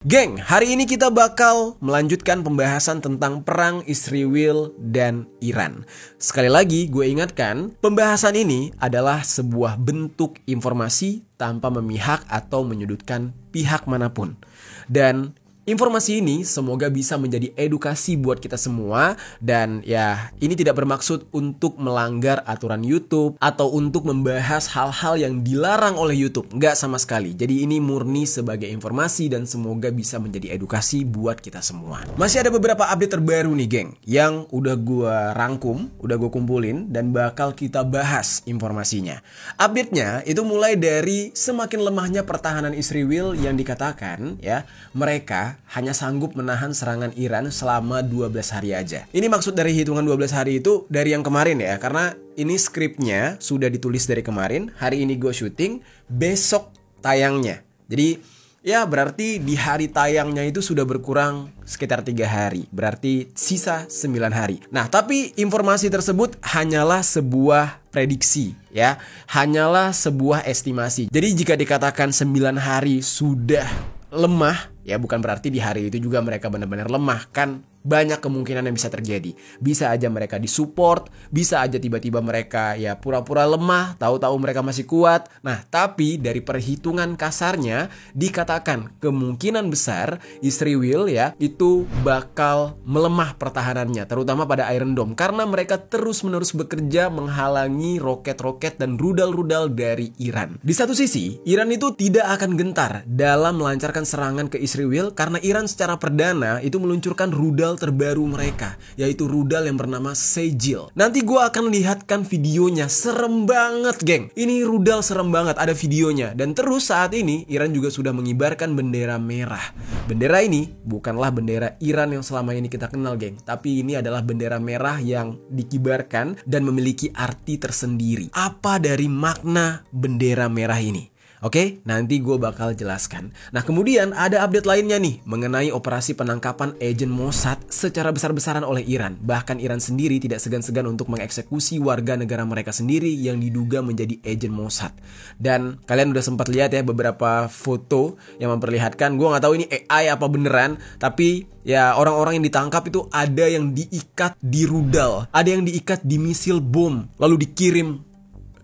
Geng, hari ini kita bakal melanjutkan pembahasan tentang perang Israel dan Iran. Sekali lagi gue ingatkan, pembahasan ini adalah sebuah bentuk informasi tanpa memihak atau menyudutkan pihak manapun. Dan informasi ini semoga bisa menjadi edukasi buat kita semua. Dan ya, ini tidak bermaksud untuk melanggar aturan YouTube atau untuk membahas hal-hal yang dilarang oleh YouTube. Nggak sama sekali. Jadi ini murni sebagai informasi dan semoga bisa menjadi edukasi buat kita semua. Masih ada beberapa update terbaru nih geng, yang udah gue rangkum, udah gue kumpulin dan bakal kita bahas informasinya. Update-nya itu mulai dari semakin lemahnya pertahanan Israel yang dikatakan ya, mereka hanya sanggup menahan serangan Iran selama 12 hari aja. Ini maksud dari hitungan 12 hari itu dari yang kemarin ya, karena ini skripnya sudah ditulis dari kemarin. Hari ini gue syuting, besok tayangnya. Jadi ya berarti di hari tayangnya itu sudah berkurang sekitar 3 hari. Berarti sisa 9 hari. Nah tapi informasi tersebut hanyalah sebuah prediksi ya. Hanyalah sebuah estimasi. Jadi jika dikatakan 9 hari sudah lemah, ya bukan berarti di hari itu juga mereka benar-benar lemah. Kan banyak kemungkinan yang bisa terjadi. Bisa aja mereka disupport, bisa aja tiba-tiba mereka ya pura-pura lemah, tahu-tahu mereka masih kuat. Nah, tapi dari perhitungan kasarnya dikatakan kemungkinan besar Israel ya itu bakal melemah pertahanannya, terutama pada Iron Dome, karena mereka terus-menerus bekerja menghalangi roket-roket dan rudal-rudal dari Iran. Di satu sisi, Iran itu tidak akan gentar dalam melancarkan serangan ke Israel karena Iran secara perdana itu meluncurkan rudal terbaru mereka, yaitu rudal yang bernama Sejil. Nanti gue akan lihatkan videonya, serem banget geng. Ini rudal serem banget, ada videonya. Dan terus saat ini Iran juga sudah mengibarkan bendera merah. Bendera ini bukanlah bendera Iran yang selama ini kita kenal geng, tapi ini adalah bendera merah yang dikibarkan dan memiliki arti tersendiri. Apa dari makna bendera merah ini? Oke, nanti gue bakal jelaskan. Nah kemudian ada update lainnya nih mengenai operasi penangkapan agen Mossad secara besar-besaran oleh Iran. Bahkan Iran sendiri tidak segan-segan untuk mengeksekusi warga negara mereka sendiri yang diduga menjadi agen Mossad. Dan kalian udah sempat lihat ya beberapa foto yang memperlihatkan, gue gak tahu ini AI apa beneran, tapi ya orang-orang yang ditangkap itu ada yang diikat di rudal, ada yang diikat di misil bom, lalu dikirim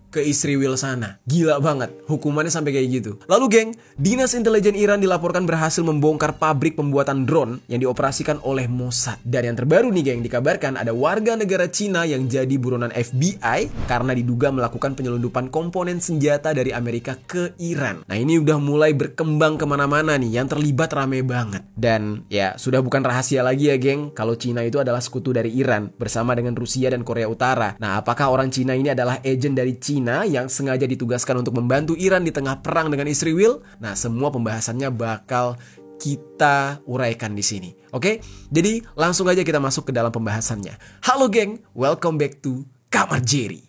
ke Israel sana. Gila banget, hukumannya sampai kayak gitu. Lalu geng, Dinas Intelijen Iran dilaporkan berhasil membongkar pabrik pembuatan drone yang dioperasikan oleh Mossad. Dan yang terbaru nih geng, dikabarkan ada warga negara Cina yang jadi buronan FBI karena diduga melakukan penyelundupan komponen senjata dari Amerika ke Iran. Nah ini udah mulai berkembang kemana-mana nih, yang terlibat rame banget. Dan ya sudah bukan rahasia lagi ya geng, kalau Cina itu adalah sekutu dari Iran bersama dengan Rusia dan Korea Utara. Nah apakah orang Cina ini adalah agen dari Cina yang sengaja ditugaskan untuk membantu Iran di tengah perang dengan Israel? Nah, semua pembahasannya bakal kita uraikan di sini. Oke? Jadi, langsung aja kita masuk ke dalam pembahasannya. Halo geng, welcome back to Kamar Jerry.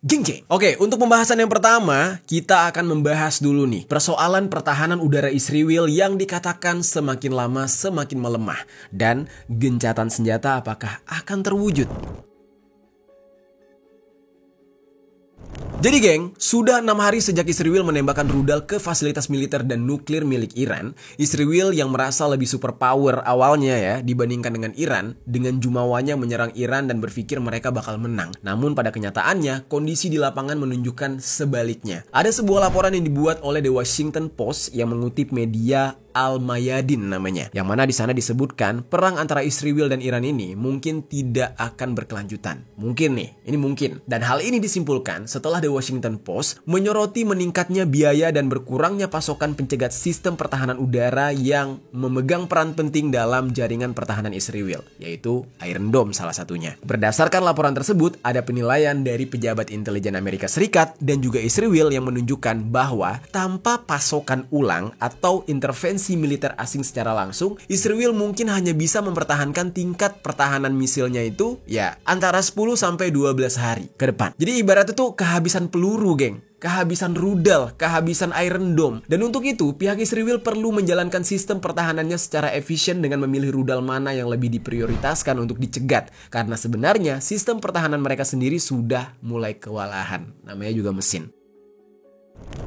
Geng. Oke, untuk pembahasan yang pertama, kita akan membahas dulu nih persoalan pertahanan udara Israel yang dikatakan semakin lama semakin melemah. Dan gencatan senjata apakah akan terwujud? Jadi geng, sudah 6 hari sejak Israel menembakkan rudal ke fasilitas militer dan nuklir milik Iran. Israel yang merasa lebih superpower awalnya ya dibandingkan dengan Iran, dengan jumawanya menyerang Iran dan berpikir mereka bakal menang. Namun pada kenyataannya, kondisi di lapangan menunjukkan sebaliknya. Ada sebuah laporan yang dibuat oleh The Washington Post yang mengutip media Al-Mayadin namanya, yang mana di sana disebutkan perang antara Israel dan Iran ini mungkin tidak akan berkelanjutan. Mungkin nih, ini mungkin. Dan hal ini disimpulkan setelah The Washington Post menyoroti meningkatnya biaya dan berkurangnya pasokan pencegat sistem pertahanan udara yang memegang peran penting dalam jaringan pertahanan Israel, yaitu Iron Dome salah satunya. Berdasarkan laporan tersebut, ada penilaian dari pejabat intelijen Amerika Serikat dan juga Israel yang menunjukkan bahwa tanpa pasokan ulang atau intervensi intervensi militer asing secara langsung, Israel mungkin hanya bisa mempertahankan tingkat pertahanan misilnya itu ya antara 10 sampai 12 hari ke depan. Jadi ibaratnya tuh kehabisan peluru, geng. Kehabisan rudal, kehabisan Iron Dome. Dan untuk itu, pihak Israel perlu menjalankan sistem pertahanannya secara efisien dengan memilih rudal mana yang lebih diprioritaskan untuk dicegat. Karena sebenarnya sistem pertahanan mereka sendiri sudah mulai kewalahan. Namanya juga mesin.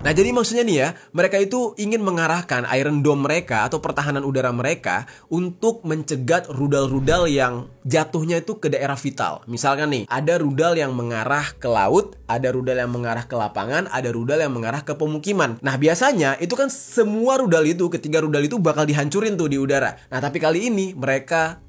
Nah, jadi maksudnya nih ya, mereka itu ingin mengarahkan Iron Dome mereka atau pertahanan udara mereka untuk mencegat rudal-rudal yang jatuhnya itu ke daerah vital. Misalkan nih, ada rudal yang mengarah ke laut, ada rudal yang mengarah ke lapangan, ada rudal yang mengarah ke pemukiman. Nah, biasanya itu kan semua rudal itu, ketiga rudal itu bakal dihancurin tuh di udara. Nah, tapi kali ini mereka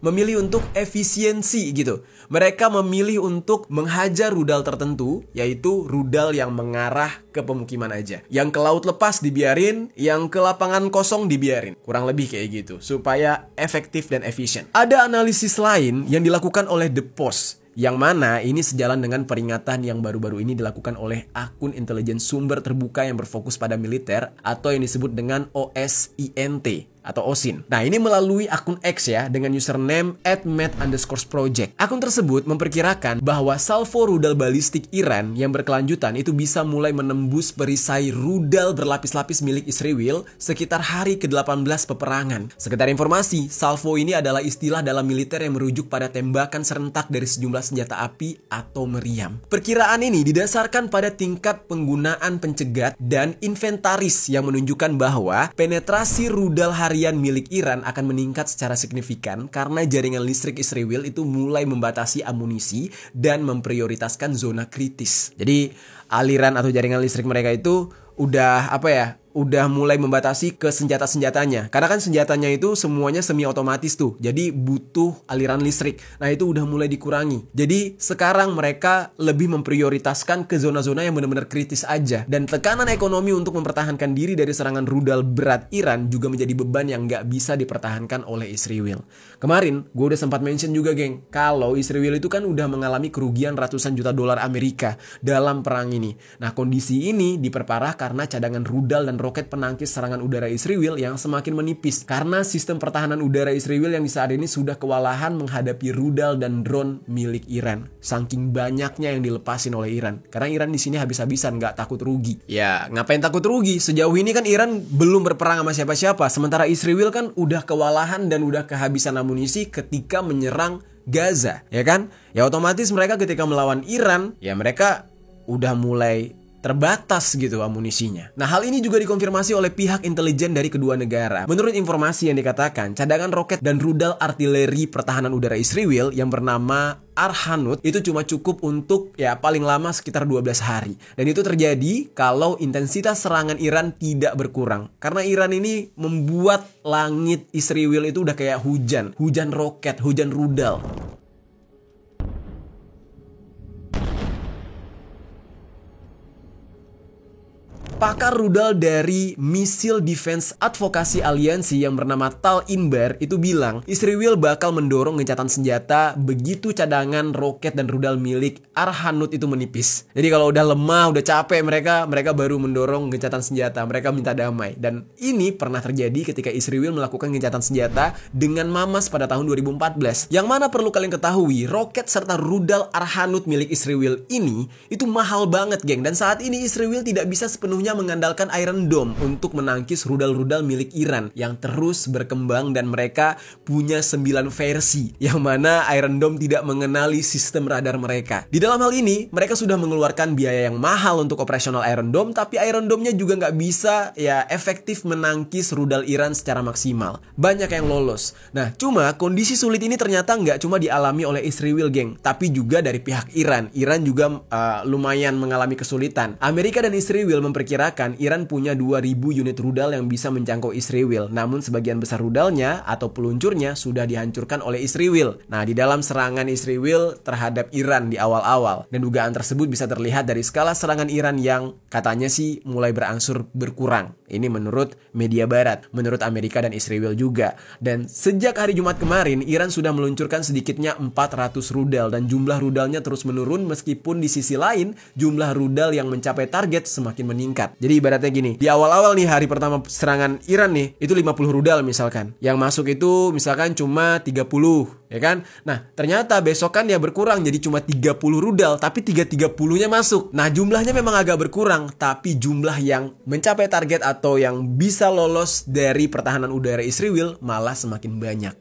memilih untuk efisiensi gitu. Mereka memilih untuk menghajar rudal tertentu, yaitu rudal yang mengarah ke pemukiman aja. Yang ke laut lepas dibiarin, yang ke lapangan kosong dibiarin. Kurang lebih kayak gitu, supaya efektif dan efisien. Ada analisis lain yang dilakukan oleh The Post, yang mana ini sejalan dengan peringatan yang baru-baru ini dilakukan oleh akun intelijen sumber terbuka yang berfokus pada militer atau yang disebut dengan OSINT atau OSIN. Nah, ini melalui akun X ya, dengan username @met_project. Akun tersebut memperkirakan bahwa salvo rudal balistik Iran yang berkelanjutan itu bisa mulai menembus perisai rudal berlapis-lapis milik Israel sekitar hari ke-18 peperangan. Sekedar informasi, salvo ini adalah istilah dalam militer yang merujuk pada tembakan serentak dari sejumlah senjata api atau meriam. Perkiraan ini didasarkan pada tingkat penggunaan pencegat dan inventaris yang menunjukkan bahwa penetrasi rudal harian milik Iran akan meningkat secara signifikan karena jaringan listrik Israel itu mulai membatasi amunisi dan memprioritaskan zona kritis. Jadi aliran atau jaringan listrik mereka itu udah mulai membatasi ke senjata-senjatanya. Karena kan senjatanya itu semuanya semi otomatis tuh. Jadi butuh aliran listrik. Nah, itu udah mulai dikurangi. Jadi sekarang mereka lebih memprioritaskan ke zona-zona yang benar-benar kritis aja. Dan tekanan ekonomi untuk mempertahankan diri dari serangan rudal berat Iran juga menjadi beban yang gak bisa dipertahankan oleh Israel. Kemarin gue udah sempat mention juga, geng, kalau Israel itu kan udah mengalami kerugian ratusan juta dolar Amerika dalam perang ini. Nah, kondisi ini diperparah karena cadangan rudal dan roket penangkis serangan udara Israel yang semakin menipis karena sistem pertahanan udara Israel yang di saat ini sudah kewalahan menghadapi rudal dan drone milik Iran. Saking banyaknya yang dilepasin oleh Iran. Karena Iran di sini habis-habisan, nggak takut rugi. Ya, ngapain takut rugi? Sejauh ini kan Iran belum berperang sama siapa-siapa. Sementara Israel kan udah kewalahan dan udah kehabisan amunisi ketika menyerang Gaza, ya kan? Ya otomatis mereka ketika melawan Iran, ya mereka udah mulai terbatas gitu amunisinya. Nah, hal ini juga dikonfirmasi oleh pihak intelijen dari kedua negara. Menurut informasi yang dikatakan, cadangan roket dan rudal artileri pertahanan udara Israel yang bernama Arhanut itu cuma cukup untuk ya paling lama sekitar 12 hari. Dan itu terjadi kalau intensitas serangan Iran tidak berkurang. Karena Iran ini membuat langit Israel itu udah kayak hujan roket, hujan rudal. Pakar rudal dari Missile Defense Advocacy Alliance yang bernama Tal Inbar itu bilang Israel bakal mendorong gencatan senjata begitu cadangan roket dan rudal milik Arhanut itu menipis. Jadi kalau udah lemah, udah capek mereka baru mendorong gencatan senjata. Mereka minta damai. Dan ini pernah terjadi ketika Israel melakukan gencatan senjata dengan Mamas pada tahun 2014. Yang mana perlu kalian ketahui, roket serta rudal Arhanut milik Israel ini itu mahal banget, geng. Dan saat ini Israel tidak bisa sepenuhnya mengandalkan Iron Dome untuk menangkis rudal-rudal milik Iran yang terus berkembang dan mereka punya 9 versi yang mana Iron Dome tidak mengenali sistem radar mereka. Di dalam hal ini mereka sudah mengeluarkan biaya yang mahal untuk operasional Iron Dome, tapi Iron Dome-nya juga nggak bisa ya efektif menangkis rudal Iran secara maksimal. Banyak yang lolos. Nah, cuma kondisi sulit ini ternyata nggak cuma dialami oleh Israel, geng, tapi juga dari pihak Iran. Iran juga lumayan mengalami kesulitan. Amerika dan Israel memperkirakan Iran punya 2.000 unit rudal yang bisa menjangkau Israel. Namun sebagian besar rudalnya atau peluncurnya sudah dihancurkan oleh Israel. Nah, di dalam serangan Israel terhadap Iran di awal-awal. Dan dugaan tersebut bisa terlihat dari skala serangan Iran yang katanya sih mulai berangsur berkurang. Ini menurut media barat, menurut Amerika dan Israel juga. Dan sejak hari Jumat kemarin, Iran sudah meluncurkan sedikitnya 400 rudal dan jumlah rudalnya terus menurun meskipun di sisi lain jumlah rudal yang mencapai target semakin meningkat. meningkat. Jadi ibaratnya gini, di awal-awal nih hari pertama serangan Iran nih, itu 50 rudal misalkan. Yang masuk itu misalkan cuma 30, ya kan? Nah, ternyata besokan dia berkurang jadi cuma 30 rudal, tapi 30-nya masuk. Nah, jumlahnya memang agak berkurang, tapi jumlah yang mencapai target atau yang bisa lolos dari pertahanan udara Israel malah semakin banyak.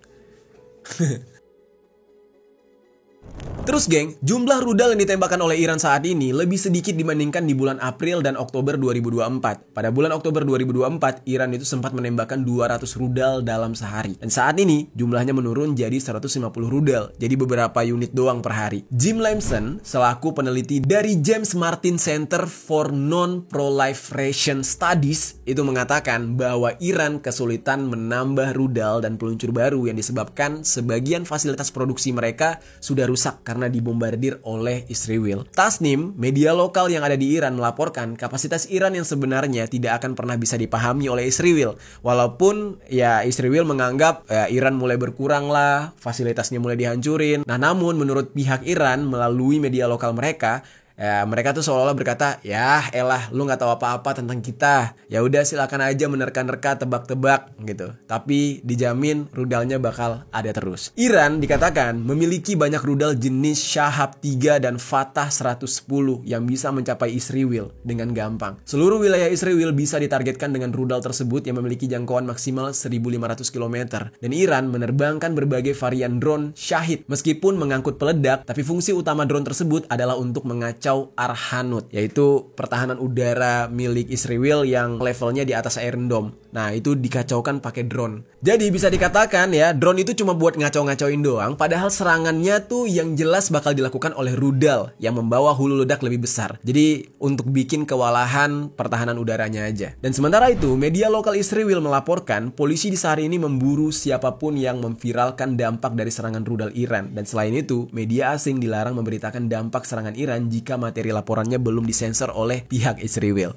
Terus geng, jumlah rudal yang ditembakkan oleh Iran saat ini lebih sedikit dibandingkan di bulan April dan Oktober 2024. Pada bulan Oktober 2024, Iran itu sempat menembakkan 200 rudal dalam sehari. Dan saat ini, jumlahnya menurun jadi 150 rudal, jadi beberapa unit doang per hari. Jim Lamson, selaku peneliti dari James Martin Center for Non-Proliferation Studies, itu mengatakan bahwa Iran kesulitan menambah rudal dan peluncur baru yang disebabkan sebagian fasilitas produksi mereka sudah rusak karena dibombardir oleh Israel. Tasnim, media lokal yang ada di Iran melaporkan kapasitas Iran yang sebenarnya tidak akan pernah bisa dipahami oleh Israel. Walaupun ya Israel menganggap Iran mulai berkurang lah, fasilitasnya mulai dihancurin. Nah, namun menurut pihak Iran melalui media lokal mereka, mereka tuh seolah-olah berkata, ya elah lu gak tahu apa-apa tentang kita. Ya udah silakan aja menerka-nerka, tebak-tebak gitu. Tapi dijamin rudalnya bakal ada terus. Iran dikatakan memiliki banyak rudal jenis Shahab 3 dan Fatah 110 yang bisa mencapai Israel dengan gampang. Seluruh wilayah Israel bisa ditargetkan dengan rudal tersebut yang memiliki jangkauan maksimal 1.500 km. Dan Iran menerbangkan berbagai varian drone Shahid. Meskipun mengangkut peledak, tapi fungsi utama drone tersebut adalah untuk mengacau Arhanut, yaitu pertahanan udara milik Israel yang levelnya di atas Iron Dome. Nah, itu dikacaukan pakai drone. Jadi bisa dikatakan ya, drone itu cuma buat ngacau-ngacauin doang, padahal serangannya tuh yang jelas bakal dilakukan oleh rudal yang membawa hulu ledak lebih besar. Jadi untuk bikin kewalahan pertahanan udaranya aja. Dan sementara itu, media lokal Israel melaporkan polisi di saat ini memburu siapapun yang memviralkan dampak dari serangan rudal Iran. Dan selain itu, media asing dilarang memberitakan dampak serangan Iran jika materi laporannya belum disensor oleh pihak Israel.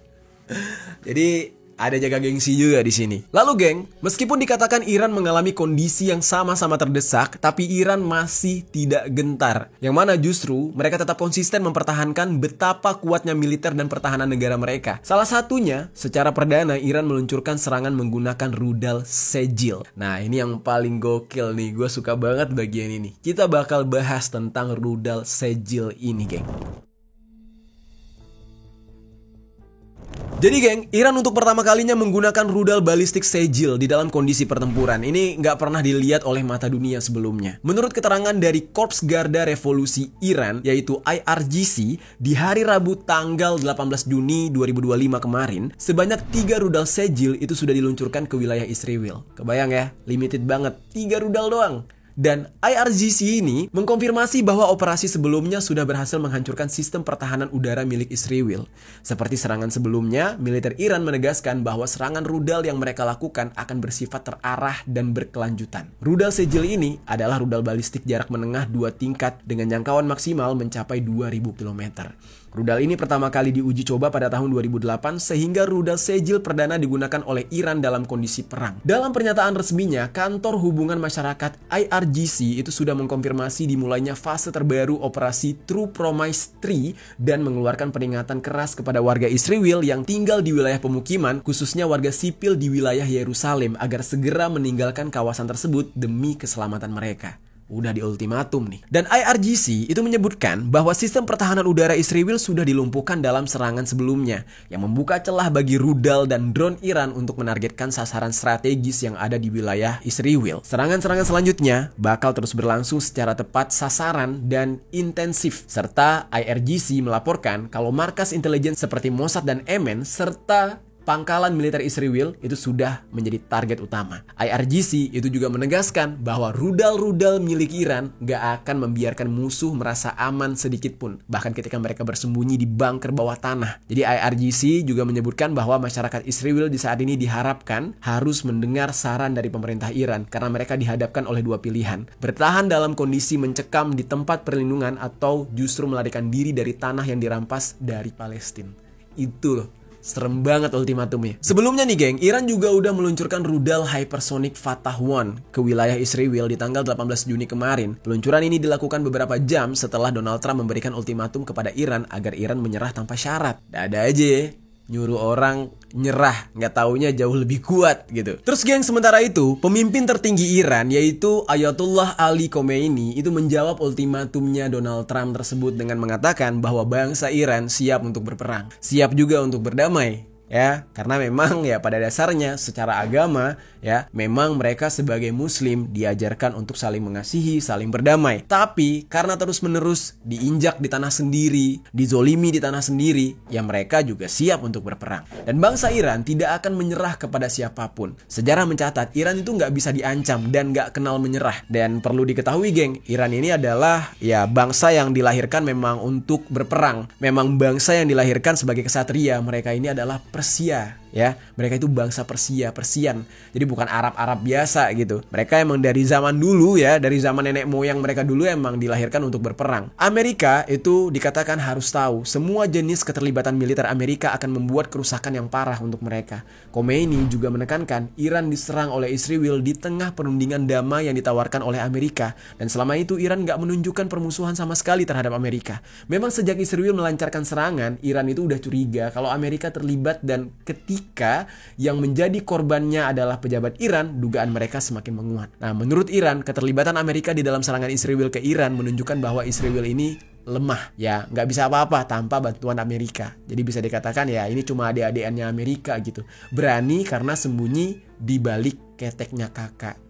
Jadi ada jaga gengsi juga di sini. Lalu geng, meskipun dikatakan Iran mengalami kondisi yang sama-sama terdesak, tapi Iran masih tidak gentar. Yang mana justru mereka tetap konsisten mempertahankan betapa kuatnya militer dan pertahanan negara mereka. Salah satunya, secara perdana Iran meluncurkan serangan menggunakan rudal Sejil. Nah, ini yang paling gokil nih, gue suka banget bagian ini. Kita bakal bahas tentang rudal Sejil ini geng. Jadi geng, Iran untuk pertama kalinya menggunakan rudal balistik Sejil di dalam kondisi pertempuran. Ini nggak pernah dilihat oleh mata dunia sebelumnya. Menurut keterangan dari Korps Garda Revolusi Iran, yaitu IRGC, di hari Rabu tanggal 18 Juni 2025 kemarin, sebanyak 3 rudal Sejil itu sudah diluncurkan ke wilayah Israel. Kebayang ya, limited banget, 3 rudal doang. Dan IRGC ini mengkonfirmasi bahwa operasi sebelumnya sudah berhasil menghancurkan sistem pertahanan udara milik Israel. Seperti serangan sebelumnya, militer Iran menegaskan bahwa serangan rudal yang mereka lakukan akan bersifat terarah dan berkelanjutan. Rudal Sejil ini adalah rudal balistik jarak menengah 2 tingkat dengan jangkauan maksimal mencapai 2000 km. Rudal ini pertama kali diuji coba pada tahun 2008 sehingga rudal Sejil perdana digunakan oleh Iran dalam kondisi perang. Dalam pernyataan resminya, Kantor Hubungan Masyarakat IRGC itu sudah mengkonfirmasi dimulainya fase terbaru operasi True Promise 3 dan mengeluarkan peringatan keras kepada warga Israel yang tinggal di wilayah pemukiman, khususnya warga sipil di wilayah Yerusalem agar segera meninggalkan kawasan tersebut demi keselamatan mereka. Udah di ultimatum nih. Dan IRGC itu menyebutkan bahwa sistem pertahanan udara Israel sudah dilumpuhkan dalam serangan sebelumnya yang membuka celah bagi rudal dan drone Iran untuk menargetkan sasaran strategis yang ada di wilayah Israel. Serangan-serangan selanjutnya bakal terus berlangsung secara tepat sasaran dan intensif. Serta IRGC melaporkan kalau markas intelijen seperti Mossad dan Emen serta pangkalan militer Israel itu sudah menjadi target utama. IRGC itu juga menegaskan bahwa rudal-rudal milik Iran gak akan membiarkan musuh merasa aman sedikit pun, bahkan ketika mereka bersembunyi di bunker bawah tanah. Jadi IRGC juga menyebutkan bahwa masyarakat Israel di saat ini diharapkan harus mendengar saran dari pemerintah Iran karena mereka dihadapkan oleh 2 pilihan. Bertahan dalam kondisi mencekam di tempat perlindungan atau justru melarikan diri dari tanah yang dirampas dari Palestina. Itu loh. Serem banget ultimatumnya. Sebelumnya nih geng, Iran juga udah meluncurkan rudal hypersonic Fatah 1 ke wilayah Israel di tanggal 18 Juni kemarin. Peluncuran ini dilakukan beberapa jam setelah Donald Trump memberikan ultimatum kepada Iran agar Iran menyerah tanpa syarat. Dada aja ya. nyuruh orang nyerah, nggak taunya jauh lebih kuat gitu. Terus geng, sementara itu pemimpin tertinggi Iran yaitu Ayatollah Ali Khomeini itu menjawab ultimatumnya Donald Trump tersebut dengan mengatakan bahwa bangsa Iran siap untuk berperang, siap juga untuk berdamai. Ya, karena memang ya pada dasarnya secara agama ya memang mereka sebagai muslim diajarkan untuk saling mengasihi, saling berdamai. Tapi karena terus-menerus diinjak di tanah sendiri, dizolimi di tanah sendiri, ya mereka juga siap untuk berperang. Dan bangsa Iran tidak akan menyerah kepada siapapun. Sejarah mencatat Iran itu nggak bisa diancam dan nggak kenal menyerah. Dan perlu diketahui geng, Iran ini adalah ya bangsa yang dilahirkan memang untuk berperang. Memang bangsa yang dilahirkan sebagai kesatria. Mereka ini adalah Persia, ya. Mereka itu bangsa Persia, Persian. Jadi bukan Arab-Arab biasa gitu. Mereka emang dari zaman dulu ya, dari zaman nenek moyang mereka dulu emang dilahirkan untuk berperang. Amerika itu dikatakan harus tahu, semua jenis keterlibatan militer Amerika akan membuat kerusakan yang parah untuk mereka. Khomeini juga menekankan Iran diserang oleh Israel di tengah perundingan damai yang ditawarkan oleh Amerika. Dan selama itu Iran nggak menunjukkan permusuhan sama sekali terhadap Amerika. Memang sejak Israel melancarkan serangan, Iran itu udah curiga kalau Amerika terlibat, dan ketika yang menjadi korbannya adalah pejabat Iran, dugaan mereka semakin menguat. Nah, menurut Iran, keterlibatan Amerika di dalam serangan Israel ke Iran menunjukkan bahwa Israel ini lemah, ya nggak bisa apa-apa tanpa bantuan Amerika. Jadi bisa dikatakan ya ini cuma adik-adikannya Amerika gitu. Berani karena sembunyi di balik keteknya kakak.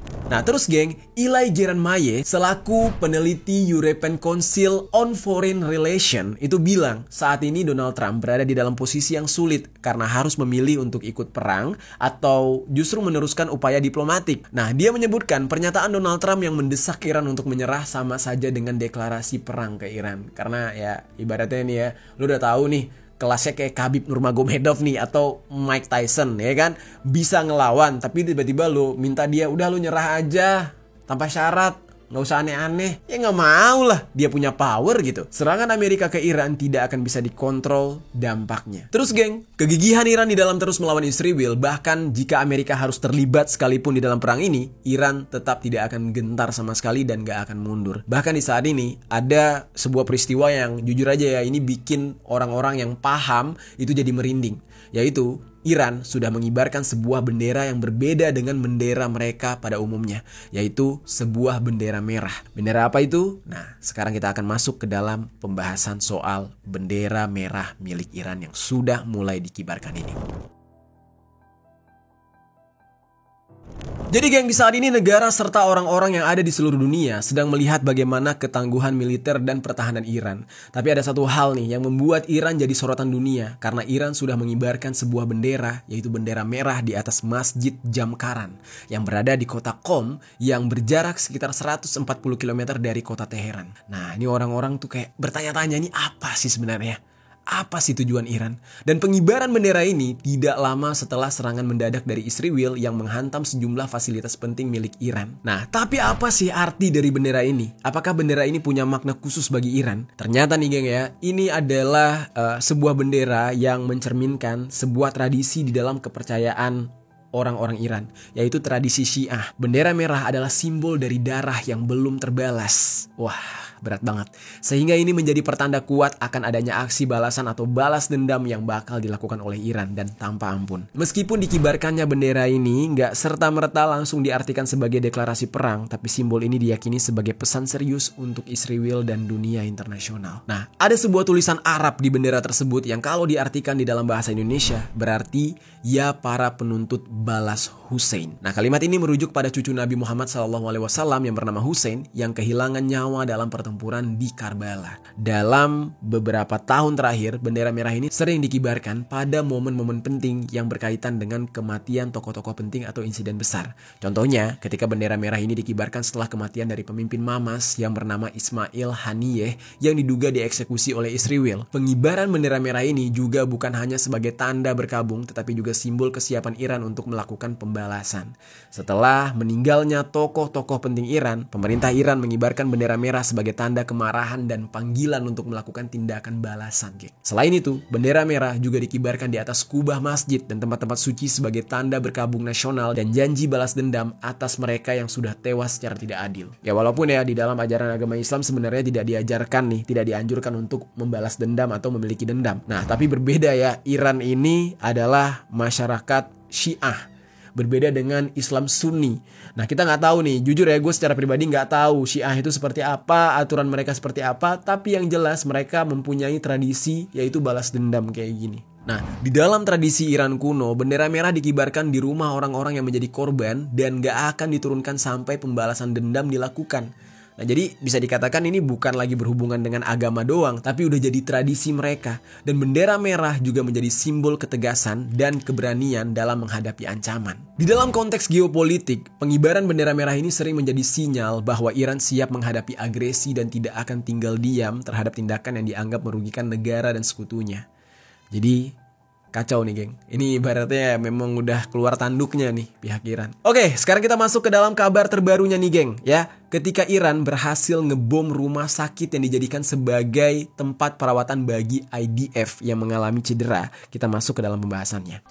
Nah terus geng, Eli Geranmaye selaku peneliti European Council on Foreign Relations itu bilang saat ini Donald Trump berada di dalam posisi yang sulit karena harus memilih untuk ikut perang atau justru meneruskan upaya diplomatik. Nah dia menyebutkan pernyataan Donald Trump yang mendesak Iran untuk menyerah sama saja dengan deklarasi perang ke Iran. Karena ya ibaratnya nih ya, lu udah tahu nih kelasnya kayak Khabib Nurmagomedov nih atau Mike Tyson ya kan, bisa ngelawan tapi tiba-tiba lu minta dia udah lu nyerah aja tanpa syarat, nggak usah aneh-aneh, ya nggak mau lah, dia punya power gitu. Serangan Amerika ke Iran tidak akan bisa dikontrol dampaknya. Terus geng, kegigihan Iran di dalam terus melawan Israel, bahkan jika Amerika harus terlibat sekalipun di dalam perang ini, Iran tetap tidak akan gentar sama sekali dan gak akan mundur. Bahkan di saat ini ada sebuah peristiwa yang jujur aja ya ini bikin orang-orang yang paham itu jadi merinding, yaitu Iran sudah mengibarkan sebuah bendera yang berbeda dengan bendera mereka pada umumnya, yaitu sebuah bendera merah. Bendera apa itu? Nah, sekarang kita akan masuk ke dalam pembahasan soal bendera merah milik Iran yang sudah mulai dikibarkan ini. Jadi geng, di saat ini negara serta orang-orang yang ada di seluruh dunia sedang melihat bagaimana ketangguhan militer dan pertahanan Iran. Tapi ada satu hal nih yang membuat Iran jadi sorotan dunia, karena Iran sudah mengibarkan sebuah bendera, yaitu bendera merah di atas Masjid Jamkaran yang berada di kota Qom yang berjarak sekitar 140 km dari kota Teheran. Nah ini orang-orang tuh kayak bertanya-tanya, ini apa sih sebenarnya? Apa sih tujuan Iran? Dan pengibaran bendera ini tidak lama setelah serangan mendadak dari Israel yang menghantam sejumlah fasilitas penting milik Iran. Nah, tapi apa sih arti dari bendera ini? Apakah bendera ini punya makna khusus bagi Iran? Ternyata nih geng ya, ini adalah sebuah bendera yang mencerminkan sebuah tradisi di dalam kepercayaan orang-orang Iran, yaitu tradisi Syiah. Bendera merah adalah simbol dari darah yang belum terbalas. Wah, berat banget. Sehingga ini menjadi pertanda kuat akan adanya aksi balasan atau balas dendam yang bakal dilakukan oleh Iran dan tanpa ampun. Meskipun dikibarkannya bendera ini nggak serta-merta langsung diartikan sebagai deklarasi perang, tapi simbol ini diyakini sebagai pesan serius untuk Israel dan dunia internasional. Nah, ada sebuah tulisan Arab di bendera tersebut yang kalau diartikan di dalam bahasa Indonesia berarti ya para penuntut balas Hussein. Nah, kalimat ini merujuk pada cucu Nabi Muhammad SAW yang bernama Hussein yang kehilangan nyawa dalam pertempuran di Karbala. Dalam beberapa tahun terakhir, bendera merah ini sering dikibarkan pada momen-momen penting yang berkaitan dengan kematian tokoh-tokoh penting atau insiden besar. Contohnya, ketika bendera merah ini dikibarkan setelah kematian dari pemimpin Mamas yang bernama Ismail Haniyeh yang diduga dieksekusi oleh Israel. Pengibaran bendera merah ini juga bukan hanya sebagai tanda berkabung, tetapi juga simbol kesiapan Iran untuk melakukan pembalasan. Setelah meninggalnya tokoh-tokoh penting Iran, pemerintah Iran mengibarkan bendera merah sebagai tanda kemarahan dan panggilan untuk melakukan tindakan balasan, geng. Selain itu, bendera merah juga dikibarkan di atas kubah masjid dan tempat-tempat suci sebagai tanda berkabung nasional dan janji balas dendam atas mereka yang sudah tewas secara tidak adil. Ya walaupun ya di dalam ajaran agama Islam sebenarnya tidak diajarkan nih, tidak dianjurkan untuk membalas dendam atau memiliki dendam. Nah, tapi berbeda ya, Iran ini adalah masyarakat Syiah, berbeda dengan Islam Sunni. Nah, kita nggak tahu nih, jujur ya, gue secara pribadi nggak tahu Syiah itu seperti apa, aturan mereka seperti apa, tapi yang jelas mereka mempunyai tradisi yaitu balas dendam kayak gini. Nah, di dalam tradisi Iran kuno, bendera merah dikibarkan di rumah orang-orang yang menjadi korban dan nggak akan diturunkan sampai pembalasan dendam dilakukan. Nah, jadi bisa dikatakan ini bukan lagi berhubungan dengan agama doang, tapi udah jadi tradisi mereka. Dan bendera merah juga menjadi simbol ketegasan dan keberanian dalam menghadapi ancaman. Di dalam konteks geopolitik, pengibaran bendera merah ini sering menjadi sinyal bahwa Iran siap menghadapi agresi dan tidak akan tinggal diam terhadap tindakan yang dianggap merugikan negara dan sekutunya. Jadi kacau nih, geng. Ini ibaratnya memang udah keluar tanduknya nih pihak Iran. Oke, sekarang kita masuk ke dalam kabar terbarunya nih, geng. Ya, ketika Iran berhasil ngebom rumah sakit yang dijadikan sebagai tempat perawatan bagi IDF yang mengalami cedera. Kita masuk ke dalam pembahasannya.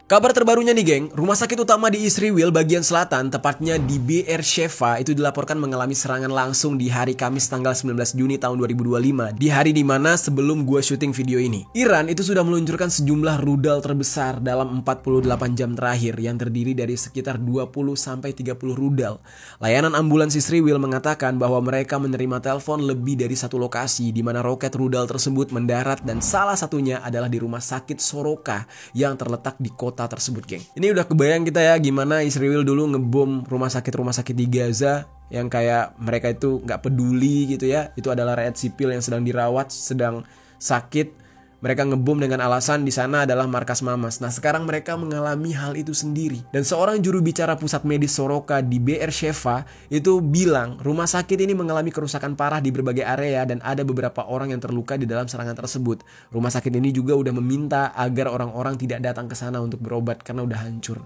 Kabar terbarunya nih, geng, rumah sakit utama di Israel bagian selatan, tepatnya di Be'er Sheva, itu dilaporkan mengalami serangan langsung di hari Kamis tanggal 19 Juni tahun 2025, di hari dimana sebelum gue syuting video ini. Iran itu sudah meluncurkan sejumlah rudal terbesar dalam 48 jam terakhir yang terdiri dari sekitar 20-30 rudal. Layanan ambulans Israel mengatakan bahwa mereka menerima telepon lebih dari satu lokasi di mana roket rudal tersebut mendarat dan salah satunya adalah di rumah sakit Soroka yang terletak di kota tersebut, geng. Ini udah kebayang kita ya gimana Israel dulu ngebom rumah sakit di Gaza yang kayak mereka itu nggak peduli gitu ya. Itu adalah rakyat sipil yang sedang dirawat, sedang sakit. Mereka ngebom dengan alasan di sana adalah markas Mamas. Nah, sekarang mereka mengalami hal itu sendiri. Dan seorang juru bicara pusat medis Soroka di Be'er Sheva itu bilang rumah sakit ini mengalami kerusakan parah di berbagai area dan ada beberapa orang yang terluka di dalam serangan tersebut. Rumah sakit ini juga udah meminta agar orang-orang tidak datang ke sana untuk berobat karena udah hancur.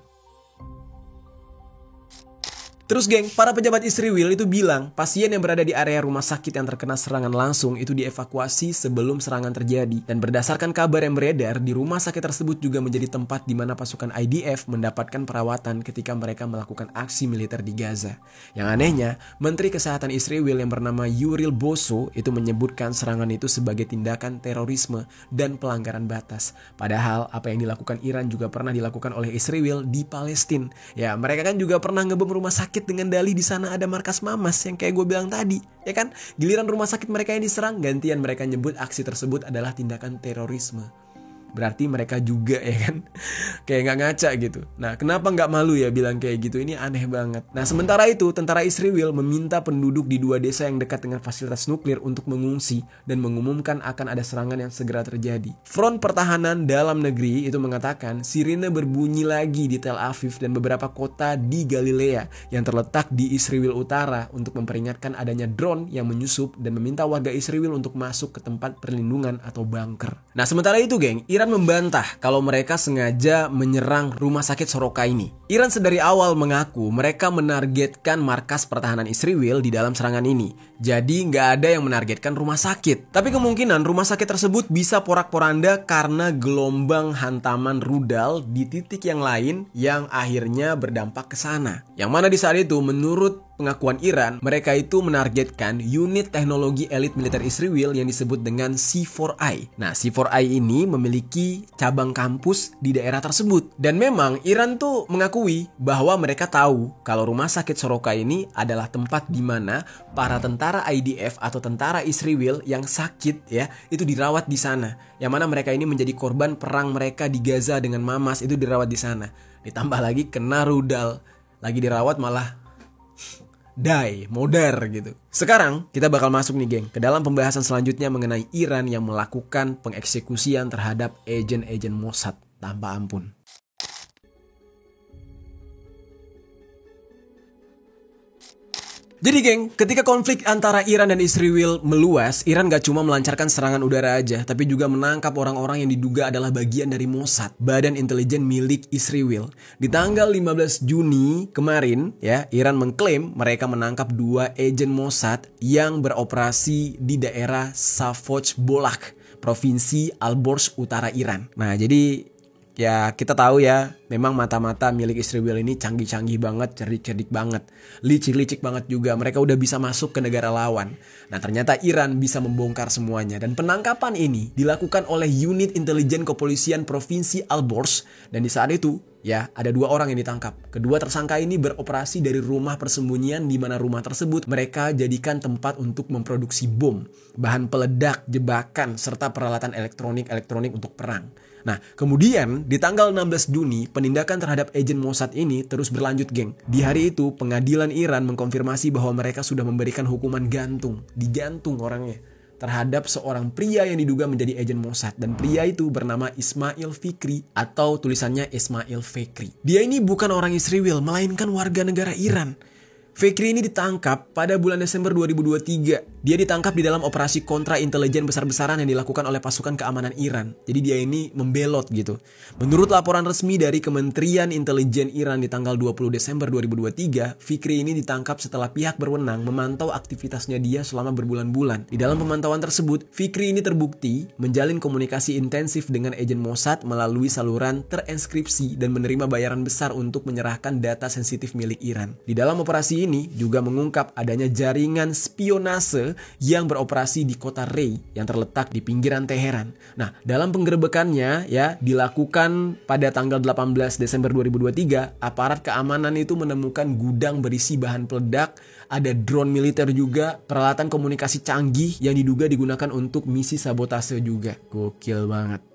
Terus, geng, para pejabat Israel itu bilang pasien yang berada di area rumah sakit yang terkena serangan langsung itu dievakuasi sebelum serangan terjadi. Dan berdasarkan kabar yang beredar, di rumah sakit tersebut juga menjadi tempat di mana pasukan IDF mendapatkan perawatan ketika mereka melakukan aksi militer di Gaza. Yang anehnya, Menteri Kesehatan Israel yang bernama Yuril Boso itu menyebutkan serangan itu sebagai tindakan terorisme dan pelanggaran batas. Padahal apa yang dilakukan Iran juga pernah dilakukan oleh Israel di Palestina. Ya, mereka kan juga pernah ngebom rumah sakit dengan dalih di sana ada markas Mamas yang kayak gue bilang tadi, ya kan? Giliran rumah sakit mereka yang diserang, gantian mereka nyebut aksi tersebut adalah tindakan terorisme. Berarti mereka juga, ya kan, kayak nggak ngaca gitu. Nah, kenapa nggak malu ya bilang kayak gitu? Ini aneh banget. Nah, sementara itu tentara Israel meminta penduduk di 2 desa yang dekat dengan fasilitas nuklir untuk mengungsi dan mengumumkan akan ada serangan yang segera terjadi. Front Pertahanan Dalam Negeri itu mengatakan sirine berbunyi lagi di Tel Aviv dan beberapa kota di Galilea yang terletak di Israel Utara untuk memperingatkan adanya drone yang menyusup dan meminta warga Israel untuk masuk ke tempat perlindungan atau bunker. Nah, sementara itu, geng, Iran membantah kalau mereka sengaja menyerang rumah sakit Soroka ini. Iran sedari awal mengaku mereka menargetkan markas pertahanan Israel di dalam serangan ini. Jadi nggak ada yang menargetkan rumah sakit. Tapi kemungkinan rumah sakit tersebut bisa porak-poranda karena gelombang hantaman rudal di titik yang lain yang akhirnya berdampak ke sana. Yang mana di saat itu menurut pengakuan Iran, mereka itu menargetkan unit teknologi elit militer Israel yang disebut dengan C4I. Nah, C4I ini memiliki cabang kampus di daerah tersebut. Dan memang Iran tuh mengakui bahwa mereka tahu kalau rumah sakit Soroka ini adalah tempat di mana para tentara IDF atau tentara Israel yang sakit ya, itu dirawat di sana. Yang mana mereka ini menjadi korban perang mereka di Gaza dengan Mamas, itu dirawat di sana. Ditambah lagi kena rudal, lagi dirawat malah modar gitu. Sekarang kita bakal masuk nih, geng, ke dalam pembahasan selanjutnya mengenai Iran yang melakukan pengeksekusian terhadap agen-agen Mossad tanpa ampun. Jadi geng, ketika konflik antara Iran dan Israel meluas, Iran gak cuma melancarkan serangan udara aja, tapi juga menangkap orang-orang yang diduga adalah bagian dari Mossad, badan intelijen milik Israel. Di tanggal 15 Juni kemarin, ya, Iran mengklaim mereka menangkap 2 agen Mossad yang beroperasi di daerah Savoj Bolak, provinsi Alborz Utara Iran. Nah, jadi ya kita tahu ya, memang mata-mata milik Israel ini canggih-canggih banget, cerdik-cerdik banget, licik-licik banget juga. Mereka udah bisa masuk ke negara lawan. Nah ternyata Iran bisa membongkar semuanya. Dan penangkapan ini dilakukan oleh unit intelijen kepolisian provinsi Alborz. Dan di saat itu ya ada 2 orang yang ditangkap. Kedua tersangka ini beroperasi dari rumah persembunyian, di mana rumah tersebut mereka jadikan tempat untuk memproduksi bom, bahan peledak, jebakan, serta peralatan elektronik untuk perang. Nah, kemudian di tanggal 16 Juni, penindakan terhadap agen Mossad ini terus berlanjut, geng. Di hari itu, pengadilan Iran mengkonfirmasi bahwa mereka sudah memberikan hukuman gantung, digantung orangnya, terhadap seorang pria yang diduga menjadi agen Mossad. Dan pria itu bernama Ismail Fikri, atau tulisannya Ismail Fikri. Dia ini bukan orang Israel, melainkan warga negara Iran. Fikri ini ditangkap pada bulan Desember 2023. Dia ditangkap di dalam operasi kontra intelijen besar-besaran yang dilakukan oleh pasukan keamanan Iran. Jadi dia ini membelot gitu. Menurut laporan resmi dari Kementerian Intelijen Iran di tanggal 20 Desember 2023, Fikri ini ditangkap setelah pihak berwenang memantau aktivitasnya dia selama berbulan-bulan. Di dalam pemantauan tersebut, Fikri ini terbukti menjalin komunikasi intensif dengan agen Mossad melalui saluran terenskripsi dan menerima bayaran besar untuk menyerahkan data sensitif milik Iran. Di dalam operasi ini juga mengungkap adanya jaringan spionase yang beroperasi di kota Rey yang terletak di pinggiran Teheran. Nah, dalam penggerebekannya ya dilakukan pada tanggal 18 Desember 2023, aparat keamanan itu menemukan gudang berisi bahan peledak, ada drone militer juga, peralatan komunikasi canggih yang diduga digunakan untuk misi sabotase juga. Gokil banget.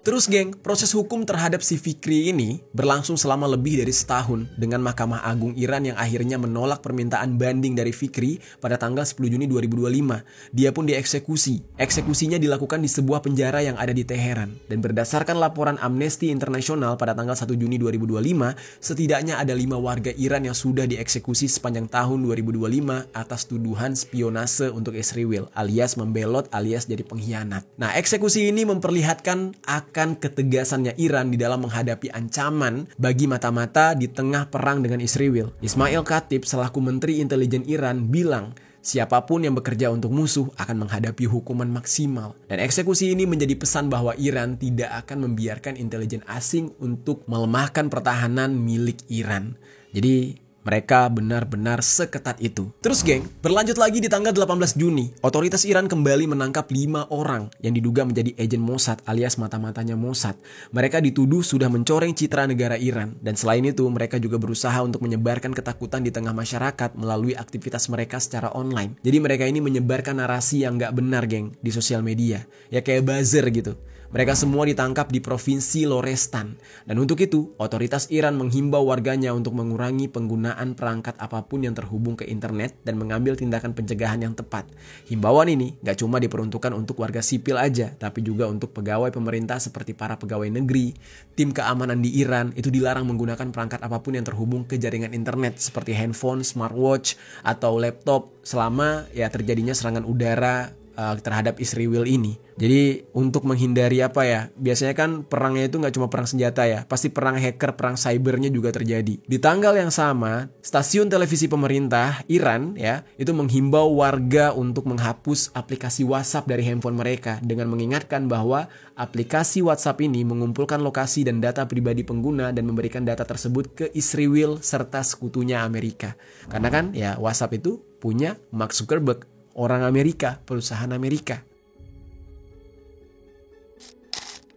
Terus geng, proses hukum terhadap si Fikri ini berlangsung selama lebih dari setahun dengan Mahkamah Agung Iran yang akhirnya menolak permintaan banding dari Fikri pada tanggal 10 Juni 2025. Dia pun dieksekusi. Eksekusinya dilakukan di sebuah penjara yang ada di Teheran. Dan berdasarkan laporan Amnesty International pada tanggal 1 Juni 2025, setidaknya ada 5 warga Iran yang sudah dieksekusi sepanjang tahun 2025 atas tuduhan spionase untuk Israel, alias membelot alias jadi pengkhianat. Nah, eksekusi ini memperlihatkan akan ketegasannya Iran di dalam menghadapi ancaman bagi mata-mata di tengah perang dengan Israel. Ismail Khatib selaku Menteri Intelijen Iran bilang, siapapun yang bekerja untuk musuh akan menghadapi hukuman maksimal. Dan eksekusi ini menjadi pesan bahwa Iran tidak akan membiarkan intelijen asing untuk melemahkan pertahanan milik Iran. Jadi mereka benar-benar seketat itu. Terus geng, berlanjut lagi di tanggal 18 Juni, otoritas Iran kembali menangkap 5 orang yang diduga menjadi agen Mossad alias mata-matanya Mossad. Mereka dituduh sudah mencoreng citra negara Iran. Dan selain itu, mereka juga berusaha untuk menyebarkan ketakutan di tengah masyarakat melalui aktivitas mereka secara online. Jadi mereka ini menyebarkan narasi yang gak benar, geng, di sosial media. Ya kayak buzzer gitu. Mereka semua ditangkap di provinsi Lorestan. Dan untuk itu, otoritas Iran menghimbau warganya untuk mengurangi penggunaan perangkat apapun yang terhubung ke internet dan mengambil tindakan pencegahan yang tepat. Himbauan ini gak cuma diperuntukkan untuk warga sipil aja, tapi juga untuk pegawai pemerintah seperti para pegawai negeri, tim keamanan di Iran itu dilarang menggunakan perangkat apapun yang terhubung ke jaringan internet seperti handphone, smartwatch, atau laptop selama ya terjadinya serangan udara terhadap Israel ini. Jadi untuk menghindari apa ya, biasanya kan perangnya itu nggak cuma perang senjata ya, pasti perang hacker, perang cybernya juga terjadi. Di tanggal yang sama, stasiun televisi pemerintah Iran ya itu menghimbau warga untuk menghapus aplikasi WhatsApp dari handphone mereka dengan mengingatkan bahwa aplikasi WhatsApp ini mengumpulkan lokasi dan data pribadi pengguna dan memberikan data tersebut ke Israel serta sekutunya Amerika. Karena kan ya WhatsApp itu punya Mark Zuckerberg, orang Amerika, perusahaan Amerika.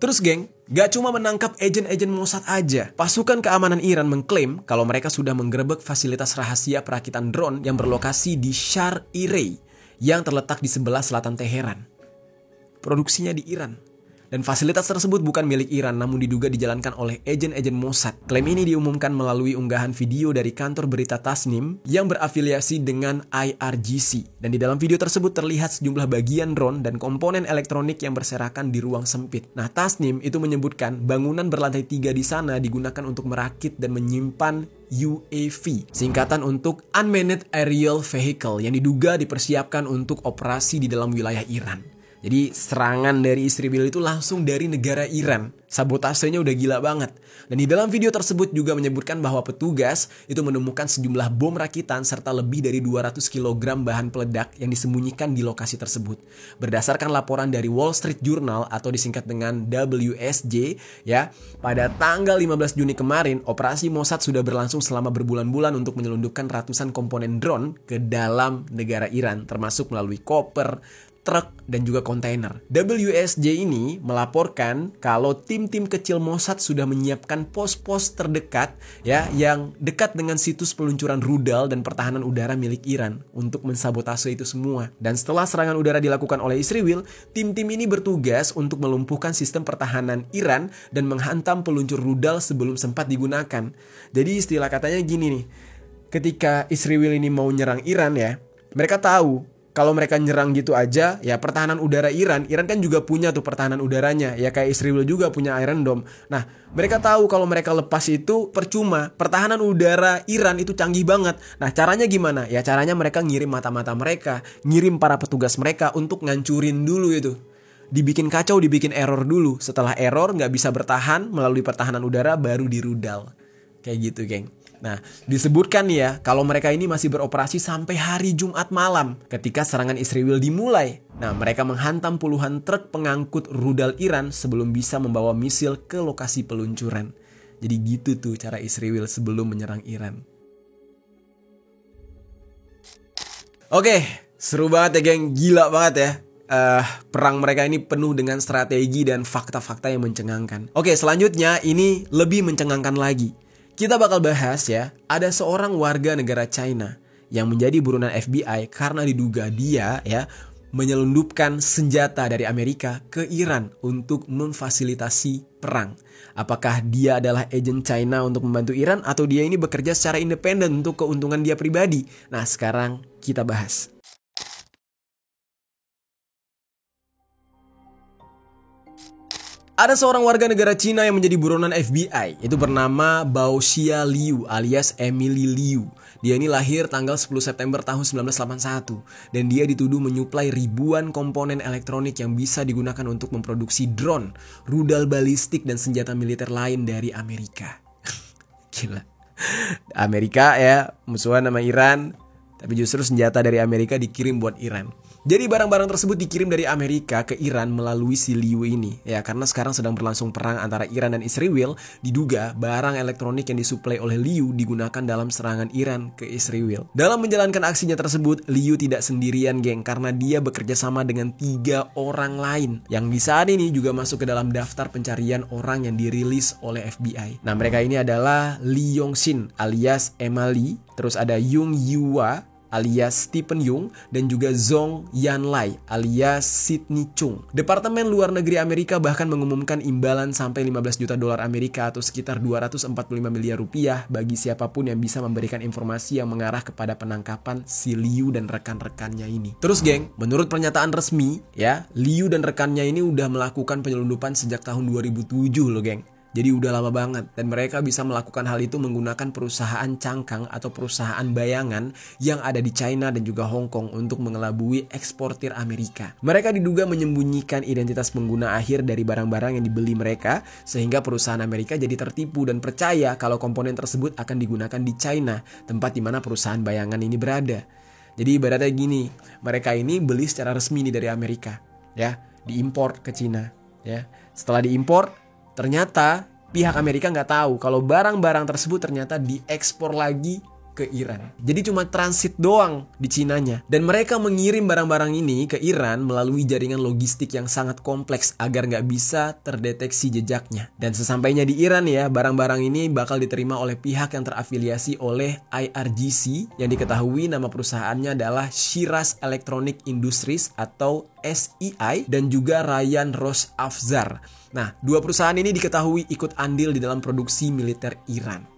Terus geng, gak cuma menangkap agen-agen Mossad aja. Pasukan keamanan Iran mengklaim kalau mereka sudah menggerebek fasilitas rahasia perakitan drone yang berlokasi di Shar-e-Rey yang terletak di sebelah selatan Teheran. Produksinya di Iran. Dan fasilitas tersebut bukan milik Iran, namun diduga dijalankan oleh agen-agen Mossad. Klaim ini diumumkan melalui unggahan video dari kantor berita Tasnim yang berafiliasi dengan IRGC. Dan di dalam video tersebut terlihat sejumlah bagian drone dan komponen elektronik yang berserakan di ruang sempit. Nah, Tasnim itu menyebutkan bangunan berlantai 3 di sana digunakan untuk merakit dan menyimpan UAV, singkatan untuk Unmanned Aerial Vehicle, yang diduga dipersiapkan untuk operasi di dalam wilayah Iran. Jadi serangan dari Israel itu langsung dari negara Iran. Sabotasenya udah gila banget. Dan di dalam video tersebut juga menyebutkan bahwa petugas itu menemukan sejumlah bom rakitan serta lebih dari 200 kg bahan peledak yang disembunyikan di lokasi tersebut. Berdasarkan laporan dari Wall Street Journal atau disingkat dengan WSJ, ya, pada tanggal 15 Juni kemarin, operasi Mossad sudah berlangsung selama berbulan-bulan untuk menyelundupkan ratusan komponen drone ke dalam negara Iran, termasuk melalui koper, truk, dan juga kontainer. WSJ ini melaporkan kalau tim-tim kecil Mossad sudah menyiapkan pos-pos terdekat, ya, yang dekat dengan situs peluncuran rudal dan pertahanan udara milik Iran untuk mensabotase itu semua. Dan setelah serangan udara dilakukan oleh Israel, tim-tim ini bertugas untuk melumpuhkan sistem pertahanan Iran dan menghantam peluncur rudal sebelum sempat digunakan. Jadi istilah katanya gini nih, ketika Israel ini mau nyerang Iran, ya, mereka tahu kalau mereka nyerang gitu aja, ya pertahanan udara Iran kan juga punya tuh pertahanan udaranya, ya kayak Israel juga punya Iron Dome. Nah, mereka tahu kalau mereka lepas itu percuma, pertahanan udara Iran itu canggih banget. Nah, caranya gimana? Ya caranya mereka ngirim mata-mata mereka, ngirim para petugas mereka untuk ngancurin dulu itu. Dibikin kacau, dibikin error dulu. Setelah error nggak bisa bertahan melalui pertahanan udara, baru dirudal. Kayak gitu, geng. Nah, disebutkan ya kalau mereka ini masih beroperasi sampai hari Jumat malam ketika serangan Israel dimulai. Nah, mereka menghantam puluhan truk pengangkut rudal Iran sebelum bisa membawa misil ke lokasi peluncuran. Jadi gitu tuh cara Israel sebelum menyerang Iran. Oke, seru banget ya geng, gila banget ya. Perang mereka ini penuh dengan strategi dan fakta-fakta yang mencengangkan. Oke, selanjutnya ini lebih mencengangkan lagi. Kita bakal bahas ya, ada seorang warga negara China yang menjadi buronan FBI karena diduga dia ya menyelundupkan senjata dari Amerika ke Iran untuk memfasilitasi perang. Apakah dia adalah agen China untuk membantu Iran atau dia ini bekerja secara independen untuk keuntungan dia pribadi? Nah, sekarang kita bahas. Ada seorang warga negara Cina yang menjadi buronan FBI, itu bernama Bao Xia Liu alias Emily Liu. Dia ini lahir tanggal 10 September tahun 1981 dan dia dituduh menyuplai ribuan komponen elektronik yang bisa digunakan untuk memproduksi drone, rudal balistik dan senjata militer lain dari Amerika. Gila. Amerika ya, musuhan sama Iran, tapi justru senjata dari Amerika dikirim buat Iran. Jadi barang-barang tersebut dikirim dari Amerika ke Iran melalui si Liu ini. Ya, karena sekarang sedang berlangsung perang antara Iran dan Israel, diduga barang elektronik yang disuplai oleh Liu digunakan dalam serangan Iran ke Israel. Dalam menjalankan aksinya tersebut, Liu tidak sendirian, geng, karena dia bekerja sama dengan 3 orang lain yang di saat ini juga masuk ke dalam daftar pencarian orang yang dirilis oleh FBI. Nah, mereka ini adalah Lee Yong-shin alias Emma Lee, terus ada Yung Yua alias Stephen Yung, dan juga Zhong Yanlai alias Sidney Chung. Departemen Luar Negeri Amerika bahkan mengumumkan imbalan sampai 15 juta dolar Amerika atau sekitar 245 miliar rupiah bagi siapapun yang bisa memberikan informasi yang mengarah kepada penangkapan si Liu dan rekan-rekannya ini. Terus geng, menurut pernyataan resmi ya, Liu dan rekannya ini udah melakukan penyelundupan sejak tahun 2007 loh geng. Jadi udah lama banget dan mereka bisa melakukan hal itu menggunakan perusahaan cangkang atau perusahaan bayangan yang ada di China dan juga Hong Kong untuk mengelabui eksportir Amerika. Mereka diduga menyembunyikan identitas pengguna akhir dari barang-barang yang dibeli mereka sehingga perusahaan Amerika jadi tertipu dan percaya kalau komponen tersebut akan digunakan di China, tempat di mana perusahaan bayangan ini berada. Jadi ibaratnya gini, mereka ini beli secara resmi nih dari Amerika, ya, diimpor ke China, ya. Setelah diimpor, ternyata pihak Amerika nggak tahu kalau barang-barang tersebut ternyata diekspor lagi ke Iran. Jadi cuma transit doang di Cinanya. Dan mereka mengirim barang-barang ini ke Iran melalui jaringan logistik yang sangat kompleks agar nggak bisa terdeteksi jejaknya. Dan sesampainya di Iran ya, barang-barang ini bakal diterima oleh pihak yang terafiliasi oleh IRGC yang diketahui nama perusahaannya adalah Shiraz Electronic Industries atau SEI dan juga Rayan Rosh Afzar. Nah, dua perusahaan ini diketahui ikut andil di dalam produksi militer Iran.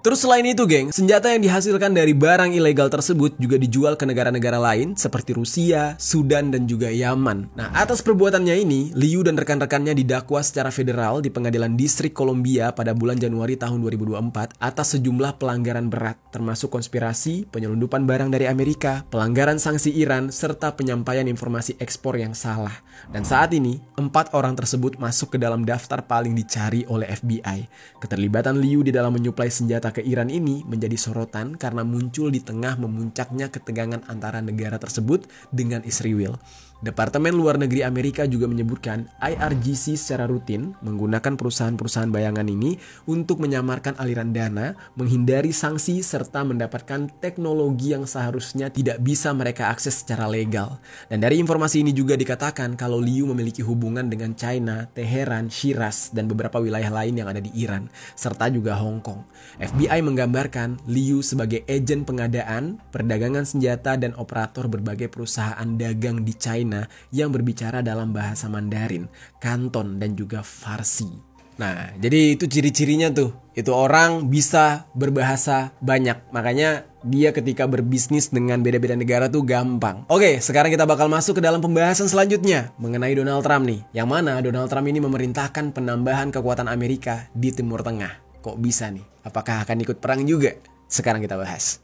Terus selain itu geng, senjata yang dihasilkan dari barang ilegal tersebut juga dijual ke negara-negara lain seperti Rusia, Sudan, dan juga Yaman. Nah, atas perbuatannya ini, Liu dan rekan-rekannya didakwa secara federal di Pengadilan Distrik Columbia pada bulan Januari tahun 2024 atas sejumlah pelanggaran berat, termasuk konspirasi, penyelundupan barang dari Amerika, pelanggaran sanksi Iran, serta penyampaian informasi ekspor yang salah. Dan saat ini, 4 orang tersebut masuk ke dalam daftar paling dicari oleh FBI. Keterlibatan Liu di dalam menyuplai senjata ke Iran ini menjadi sorotan karena muncul di tengah memuncaknya ketegangan antara negara tersebut dengan Israel. Departemen Luar Negeri Amerika juga menyebutkan IRGC secara rutin menggunakan perusahaan-perusahaan bayangan ini untuk menyamarkan aliran dana, menghindari sanksi, serta mendapatkan teknologi yang seharusnya tidak bisa mereka akses secara legal. Dan dari informasi ini juga dikatakan kalau Liu memiliki hubungan dengan China, Teheran, Shiraz, dan beberapa wilayah lain yang ada di Iran, serta juga Hong Kong. FBI menggambarkan Liu sebagai agen pengadaan, perdagangan senjata, dan operator berbagai perusahaan dagang di China yang berbicara dalam bahasa Mandarin, Kanton, dan juga Farsi. Nah, jadi itu ciri-cirinya tuh. Itu orang bisa berbahasa banyak. Makanya dia ketika berbisnis dengan beda-beda negara tuh gampang. Oke, sekarang kita bakal masuk ke dalam pembahasan selanjutnya mengenai Donald Trump nih. Yang mana Donald Trump ini memerintahkan penambahan kekuatan Amerika di Timur Tengah. Kok bisa nih? Apakah akan ikut perang juga? Sekarang kita bahas.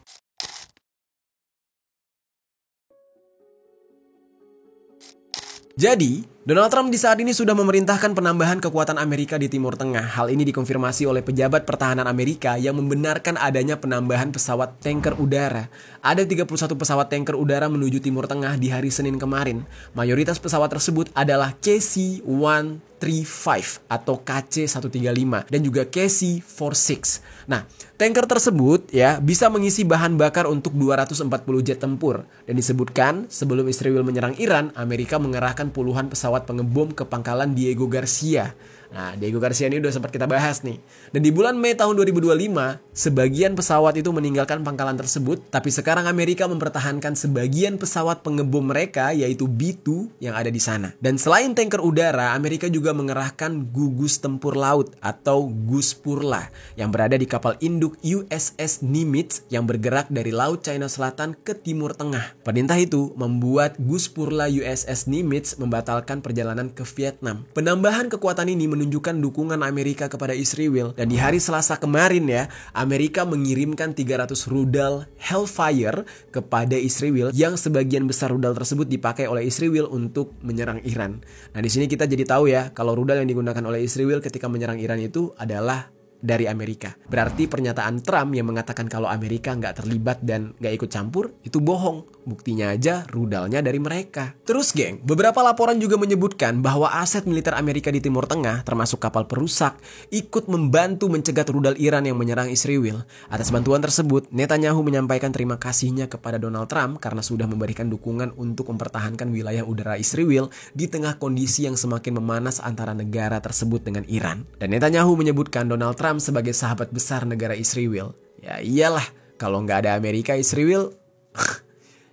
Jadi, Donald Trump di saat ini sudah memerintahkan penambahan kekuatan Amerika di Timur Tengah. Hal ini dikonfirmasi oleh pejabat pertahanan Amerika yang membenarkan adanya penambahan pesawat tanker udara. Ada 31 pesawat tanker udara menuju Timur Tengah di hari Senin kemarin. Mayoritas pesawat tersebut adalah KC-135 atau KC-135 dan juga KC-46. Nah, tanker tersebut ya bisa mengisi bahan bakar untuk 240 jet tempur. Dan disebutkan sebelum Israel menyerang Iran, Amerika mengerahkan puluhan pesawat pengebom ke pangkalan Diego Garcia. Nah, Diego Garcia ini udah sempat kita bahas nih. Dan di bulan Mei tahun 2025, sebagian pesawat itu meninggalkan pangkalan tersebut, tapi sekarang Amerika mempertahankan sebagian pesawat pengebom mereka, yaitu B-2 yang ada di sana. Dan selain tanker udara, Amerika juga mengerahkan gugus tempur laut atau Guspurla yang berada di kapal induk USS Nimitz yang bergerak dari Laut China Selatan ke Timur Tengah. Perintah itu membuat Guspurla USS Nimitz membatalkan perjalanan ke Vietnam. Penambahan kekuatan ini menunjukkan dukungan Amerika kepada Israel, dan di hari Selasa kemarin ya, Amerika mengirimkan 300 rudal Hellfire kepada Israel yang sebagian besar rudal tersebut dipakai oleh Israel untuk menyerang Iran. Nah, di sini kita jadi tahu ya, kalau rudal yang digunakan oleh Israel ketika menyerang Iran itu adalah dari Amerika. Berarti pernyataan Trump yang mengatakan kalau Amerika nggak terlibat dan nggak ikut campur itu bohong. Buktinya aja rudalnya dari mereka. Terus geng, beberapa laporan juga menyebutkan bahwa aset militer Amerika di Timur Tengah termasuk kapal perusak ikut membantu mencegat rudal Iran yang menyerang Israel. Atas bantuan tersebut, Netanyahu menyampaikan terima kasihnya kepada Donald Trump karena sudah memberikan dukungan untuk mempertahankan wilayah udara Israel di tengah kondisi yang semakin memanas antara negara tersebut dengan Iran. Dan Netanyahu menyebutkan Donald Trump sebagai sahabat besar negara Israel. Ya iyalah, kalau nggak ada Amerika, Israel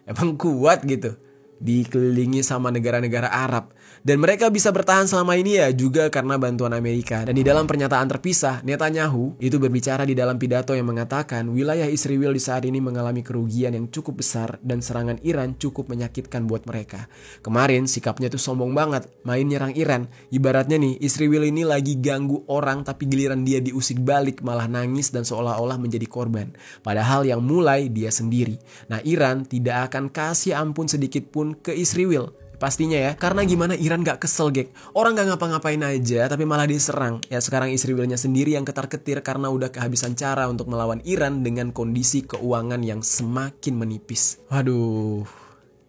emang kuat gitu, dikelilingi sama negara-negara Arab. Dan mereka bisa bertahan selama ini ya juga karena bantuan Amerika. Dan di dalam pernyataan terpisah, Netanyahu itu berbicara di dalam pidato yang mengatakan wilayah Israel di saat ini mengalami kerugian yang cukup besar dan serangan Iran cukup menyakitkan buat mereka. Kemarin sikapnya tuh sombong banget, main nyerang Iran. Ibaratnya nih, Israel ini lagi ganggu orang tapi giliran dia diusik balik malah nangis dan seolah-olah menjadi korban. Padahal yang mulai dia sendiri. Nah, Iran tidak akan kasih ampun sedikit pun ke Israel. Pastinya ya, karena gimana Iran gak kesel gek. Orang gak ngapa-ngapain aja tapi malah diserang. Ya sekarang Israelnya sendiri yang ketar-ketir karena udah kehabisan cara untuk melawan Iran dengan kondisi keuangan yang semakin menipis. Waduh,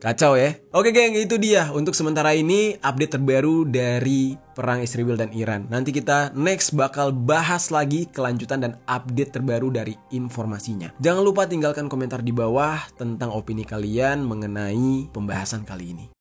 Kacau ya. Oke geng, itu dia untuk sementara ini update terbaru dari perang Israel dan Iran. Nanti kita next bakal bahas lagi kelanjutan dan update terbaru dari informasinya. Jangan lupa tinggalkan komentar di bawah tentang opini kalian mengenai pembahasan kali ini.